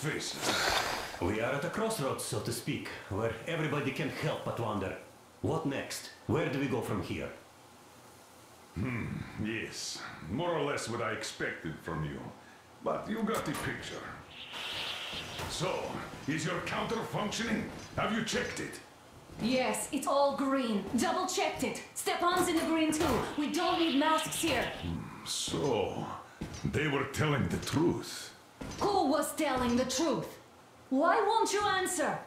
faces. We are at a crossroads, so to speak, where everybody can't help but wonder, what next? Where do we go from here? Yes, more or less what I expected from you. But you got the picture. So, is your counter functioning? Have you checked it? Yes, it's all green. Double checked it. Stepan's in the green too. We don't need masks here. So, they were telling the truth. Who was telling the truth? Why won't you answer?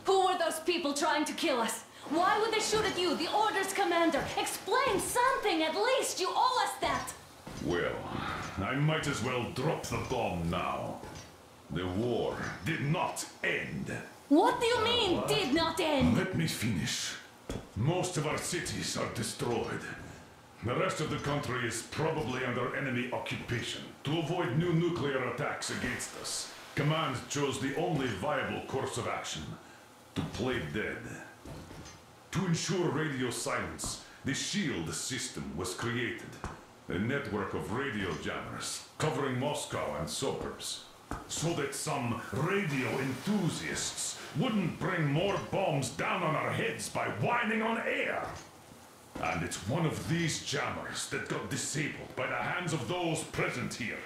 Who were those people trying to kill us? Why would they shoot at you, the Order's commander? Explain something at least. You owe us that. Well, I might as well drop the bomb now. The war did not end. What do you mean, did not end? Let me finish. Most of our cities are destroyed. The rest of the country is probably under enemy occupation. To avoid new nuclear attacks against us, Command chose the only viable course of action: to play dead. To ensure radio silence, the SHIELD system was created. A network of radio jammers covering Moscow and suburbs. So that some radio enthusiasts wouldn't bring more bombs down on our heads by whining on air. And it's one of these jammers that got disabled by the hands of those present here.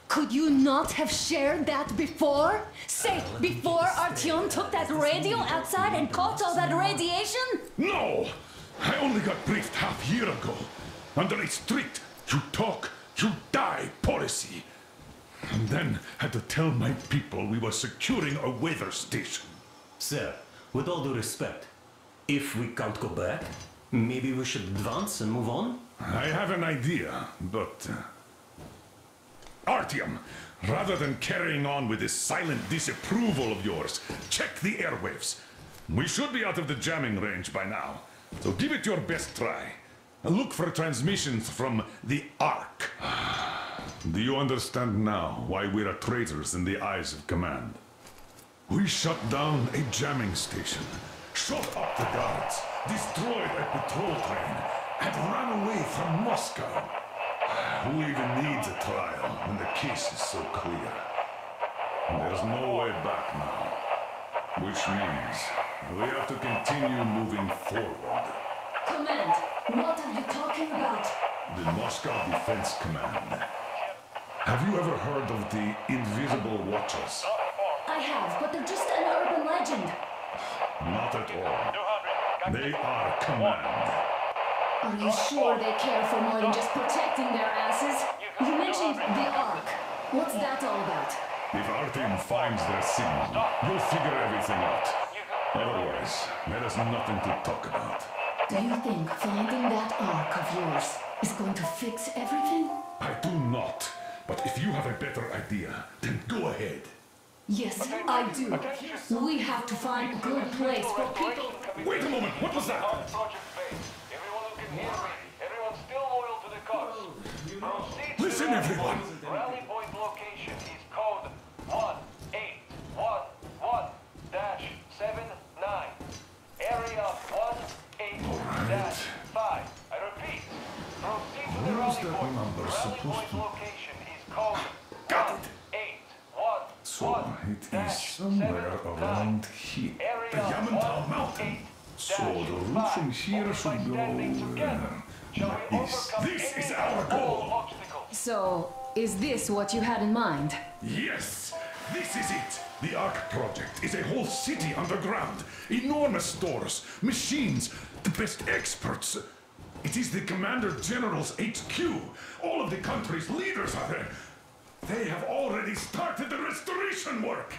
Could you not have shared that before? Say, before Artyom took that radio outside and caught all that radiation? No! I only got briefed half year ago. Under a strict, you talk, you die policy. And then had to tell my people we were securing a weather station. Sir, with all due respect, if we can't go back, maybe we should advance and move on? I have an idea, but... Artyom, rather than carrying on with this silent disapproval of yours, check the airwaves. We should be out of the jamming range by now, so give it your best try. Look for transmissions from the Ark. Do you understand now why we're traitors in the eyes of Command? We shut down a jamming station, shot up the guards, destroyed a patrol train, and ran away from Moscow. Who even needs a trial when the case is so clear? There's no way back now. Which means we have to continue moving forward. Command, what are you talking about? The Moscow Defense Command. Have you ever heard of the Invisible Watchers? I have, but they're just an urban legend. Not at all. They are Command. Are you sure they care for more than just protecting their asses? You mentioned the Ark. What's that all about? If Artyom finds their signal, you'll figure everything out. Otherwise, there is nothing to talk about. Do you think finding that Ark of yours is going to fix everything? I do not. But if you have a better idea, then go ahead. Yes, I do. We have to find a good place for people. Wait a moment, what was that? Everyone's still loyal to the cause. Listen, everyone. Rally point location is code 1811-79. Area 18-5. I repeat. Proceed to the Where is rally that point. number Rally supposed point to- location is code Got it. 1811. So it is somewhere around here. The Yamantau Mountain. So the route from here should go east. This is our goal. So, is this what you had in mind? Yes, this is it. The Ark Project is a whole city underground. Enormous stores, machines, the best experts. It is the Commander General's HQ. All of the country's leaders are there. They have already started the restoration work.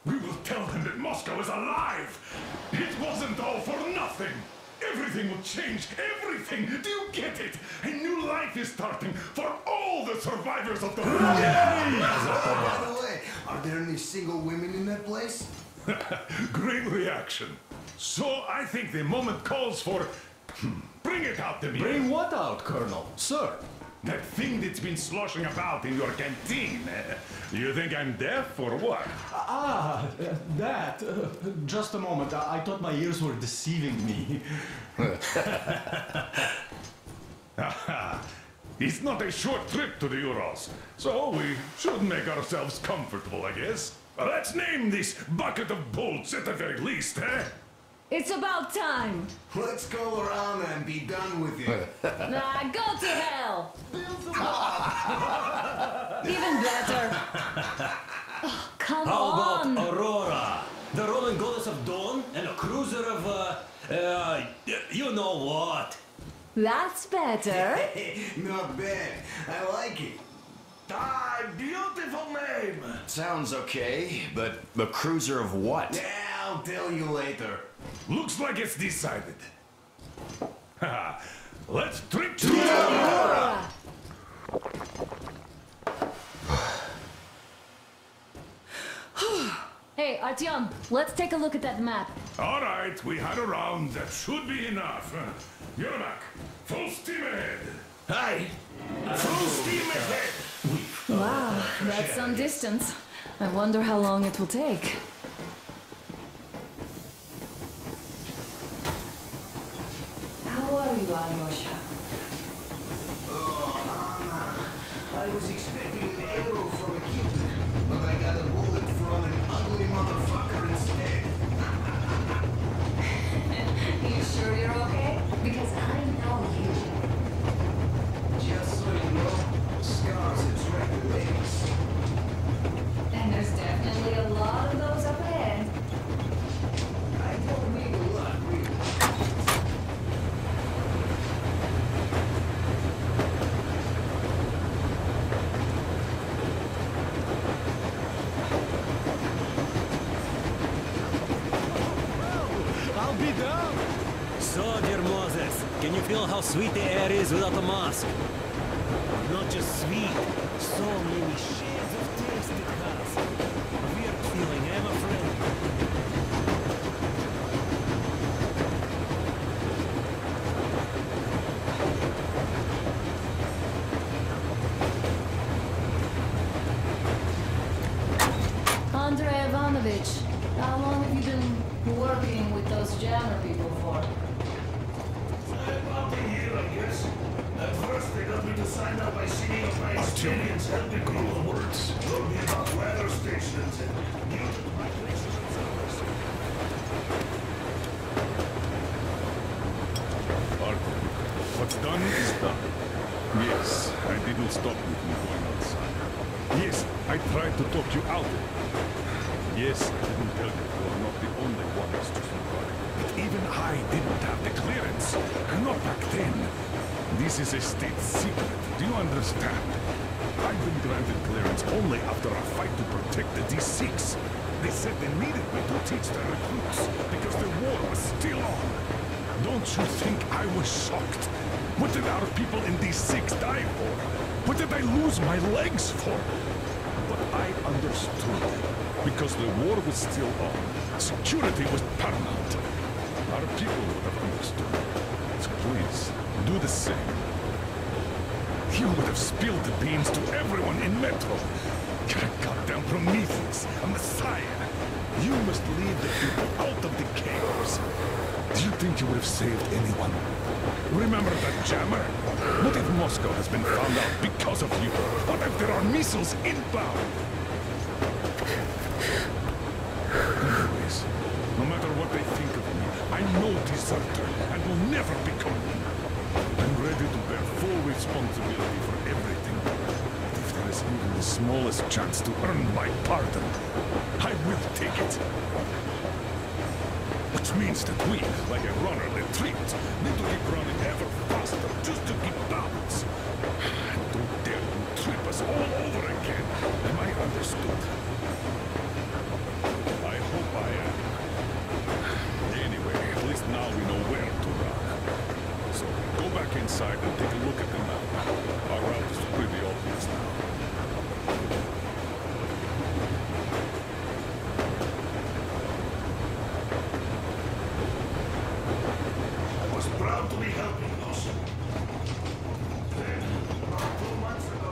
We will tell them that Moscow is alive. It wasn't all for nothing. Everything will change. Everything. Do you get it? A new life is starting for all the survivors of the war. By the way, are there any single women in that place? Great reaction. So I think the moment calls for... Bring it out to me. Bring what out, Colonel? Sir? That thing that's been sloshing about in your canteen. You think I'm deaf or what? That. Just a moment. I thought my ears were deceiving me. It's not a short trip to the Urals, so we should make ourselves comfortable, I guess. Let's name this bucket of bolts at the very least, eh? It's about time. Let's go around and be done with it. Nah, go to hell. Even better. Oh, come How on. about Aurora? The Roman goddess of dawn and a cruiser of, you know what? That's better. Not bad. I like it. Ah, beautiful name! Sounds okay, but the cruiser of what? Yeah, I'll tell you later. Looks like it's decided. Haha. Let's trip to Aurora! Hey, Artyom, let's take a look at that map. All right, we had a round. That should be enough. Yermak, full steam ahead. Aye! Full steam ahead! Wow, that's some distance. I wonder how long it will take. How are you, Alyosha? I was expecting an arrow from a kid, but I got a bullet from an ugly motherfucker instead. You sure you're okay? Because I know you. Just so you know, scars attract the ladies. And there's definitely a lot of those up ahead. I don't mean a lot, really. I'll be down. So, dear Moses, can you feel how sweet the air is without a mask? Not just sweet, so many shades of taste it has. A weird feeling, I'm afraid. Andrei Ivanovich, how long have you been working with those jammer people for? About a year, I guess. At first, they got me to sign up by singing of my experience helping people. Words. Told me about weather stations and mutant migrations and others. Arthur, what's done is done. Yes, I didn't stop you from going outside. Yes, I tried to talk you out of it. Yes, I didn't tell you you are not the only ones to survive. But even I didn't have the clearance. Not back then. This is a state secret. Do you understand? I've been granted clearance only after a fight to protect the D6. They said they needed me to teach the recruits because the war was still on. Don't you think I was shocked? What did our people in D6 die for? What did I lose my legs for? But I understood. Because the war was still on. Security was paramount. Our people would have understood. So please, do the same. You would have spilled the beans to everyone in Metro. You're a goddamn Prometheus, a messiah. You must lead the people out of the caves. Do you think you would have saved anyone? Remember that jammer? What if Moscow has been found out because of you? What if there are missiles inbound? Anyways, no matter what they think of me, I'm no deserter and will never become one. I'm ready to bear full responsibility for everything. If there is even the smallest chance to earn my pardon, I will take it. Which means that we, like a runner that tripped, need to keep running ever faster just to keep balance. And don't dare you trip us all over again. Am I understood? I hope I am. Anyway, at least now we know where to run. So, go back inside and take a look at the map. Our route is pretty obvious now. I was proud to be helping us. Then, about 2 months ago,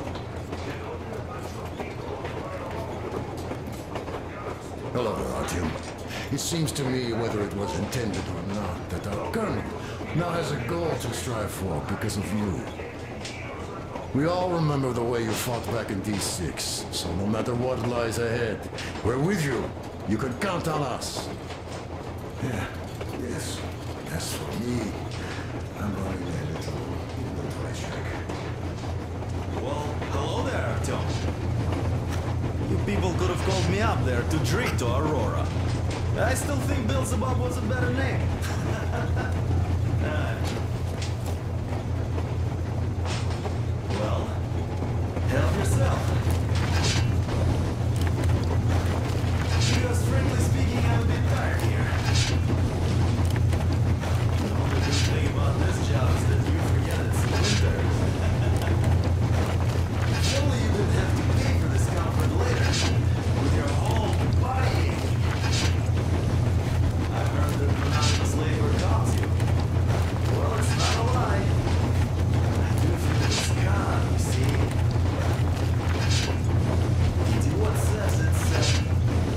they opened a bunch of people Hello, Artyom. It seems to me, whether it was intended or not, that our colonel now has a goal to strive for because of you. We all remember the way you fought back in D6, so no matter what lies ahead, we're with you. You can count on us. Yeah, yes. As for me, I'm running a little inventory check. Well, hello there, Artyom. You people could have called me up there to drink to Aurora. I still think Beelzebub was a better name. Well, help yourself. Because frankly speaking, I'm a bit tired here. The only good thing about this job is that you forget it's winter. If only you didn't have to pay for this comfort later, with your whole body. I've heard that monotonous labor calms you. Well, it's not a lie. I do feel it's calm, you see. D1 says it's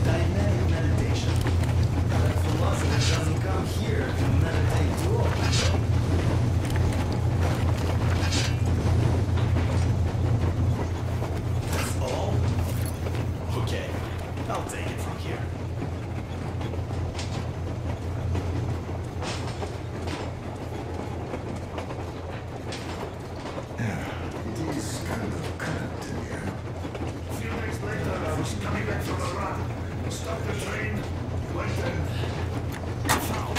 dynamic meditation. That philosopher doesn't come here to meditate too often. That's all? Okay, I'll take it from here. It is kind of cramped in here. A few days later, I was coming back from a run. Stopped the train, went and found.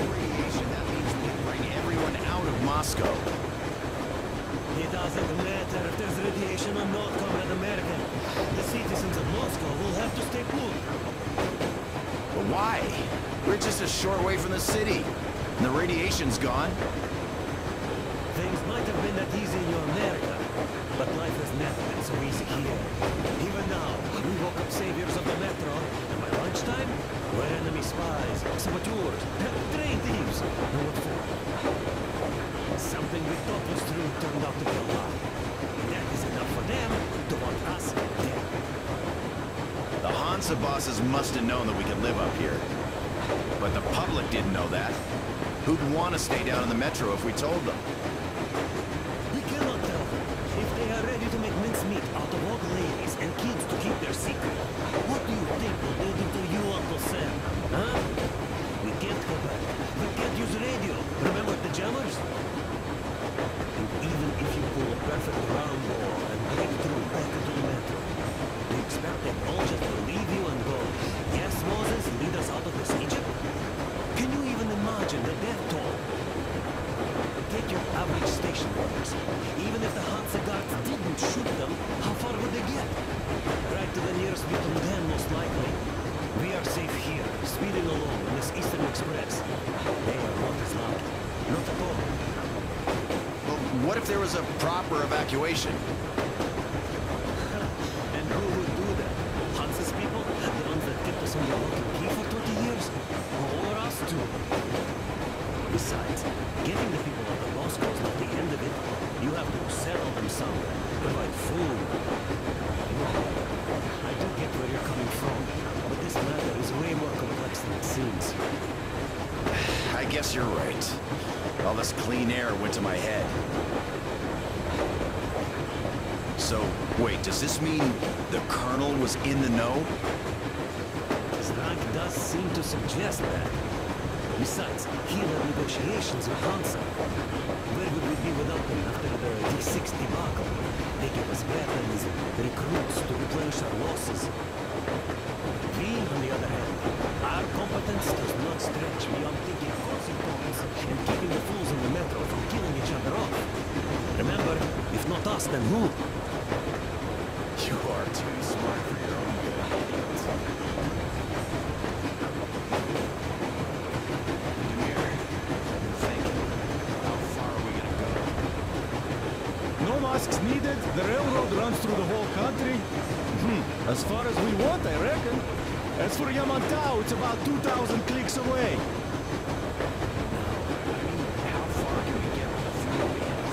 Radiation, that means we can bring everyone out of Moscow. It doesn't matter if there's radiation or not, Comrade American. The citizens of Moscow will have to stay put. But why? We're just a short way from the city. And the radiation's gone. Things might have been that easy in your America, but life has never been so easy here. Even now, we woke up saviors of the metro, and by lunchtime, we're enemy spies, saboteurs, train thieves. And what for? Something we thought was true turned out to be a lie. That is enough for them to want us dead. The Hansa bosses must have known that we could live up here. But the public didn't know that. Who'd want to stay down in the metro if we told them? We cannot tell them. If they are ready to make mincemeat out of old ladies and kids to keep their secret, what do you think will do to you, Uncle Sam? Huh? We can't go back. We can't use radio. Remember the jammers? And even if you pull a perfect round ball and break through back into the metro, we expect them all just to leave you and go, yes, Moses, lead us out of this Egypt? Can you even imagine the death toll? Take your average station workers. Even if the Hansa guards didn't shoot them, how far would they get? Right to the nearest Vietnam Dam, most likely. We are safe here, speeding along in this Eastern Express. They are not as lucky. Not at all. Well, what if there was a proper evacuation? And who would do that? Hansa's people? The ones that kept us on the lock and key for 20 years? Or us too? Besides, getting the people out of Moscow is not the end of it. You have to settle them somewhere, provide food. I do get where you're coming from, but this matter is way more complex than it seems. I guess you're right. All this clean air went to my head. So, wait, does this mean the Colonel was in the know? Strank does seem to suggest that. Besides, he led negotiations with Hansa. Where would we be without them after the D6 debacle? They gave us weapons and recruits to replenish our losses. We, on the other hand, our competence does not stretch beyond taking consequences and keeping the fools in the metro from killing each other off. Remember, if not us, then who? You are too smart for your own good. No masks needed. The railroad runs through the whole country. As far as we want, I reckon. As for Yamantau, it's about 2,000 clicks away. How far can we get with the fuel we have?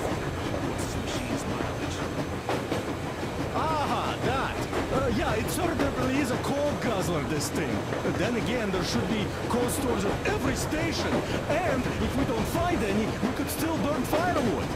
What's this machine's mileage? Aha, that! Yeah, it certainly is a coal guzzler, this thing. Then again, there should be coal stores at every station. And if we don't find any, we could still burn firewood.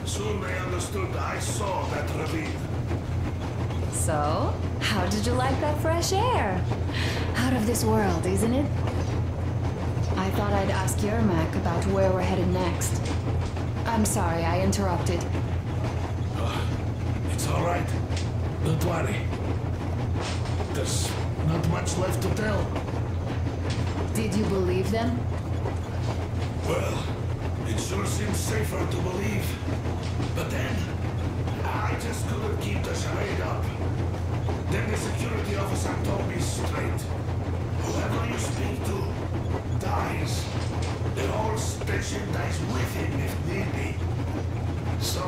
Soon they understood I saw that ravine. So, how did you like that fresh air? Out of this world, isn't it? I thought I'd ask Yermak about where we're headed next. I'm sorry I interrupted. It's all right. Don't worry. There's not much left to tell. Did you believe them? Well, it sure seems safer to believe. But then, I just couldn't keep the charade up. Then the security officer told me straight. Whoever you speak to dies. The whole station dies with him if need be. So,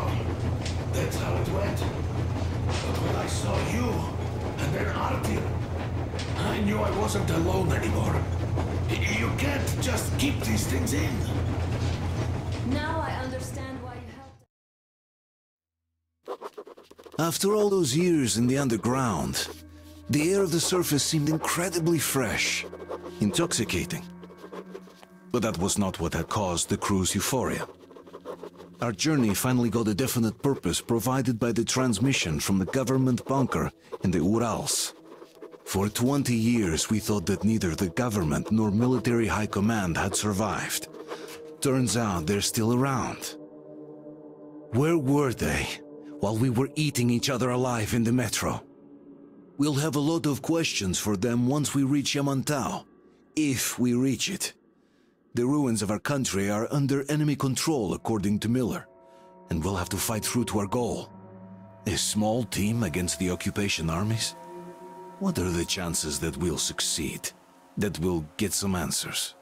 that's how it went. But when I saw you, and then Artyom, I knew I wasn't alone anymore. You can't just keep these things in. Now I understand why you helped. After all those years in the underground, the air of the surface seemed incredibly fresh, intoxicating. But that was not what had caused the crew's euphoria. Our journey finally got a definite purpose provided by the transmission from the government bunker in the Urals. For 20 years we thought that neither the government nor military high command had survived. Turns out they're still around. Where were they while we were eating each other alive in the metro? We'll have a lot of questions for them once we reach Yamantau, if we reach it. The ruins of our country are under enemy control, according to Miller, and we'll have to fight through to our goal. A small team against the occupation armies? What are the chances that we'll succeed, that we'll get some answers?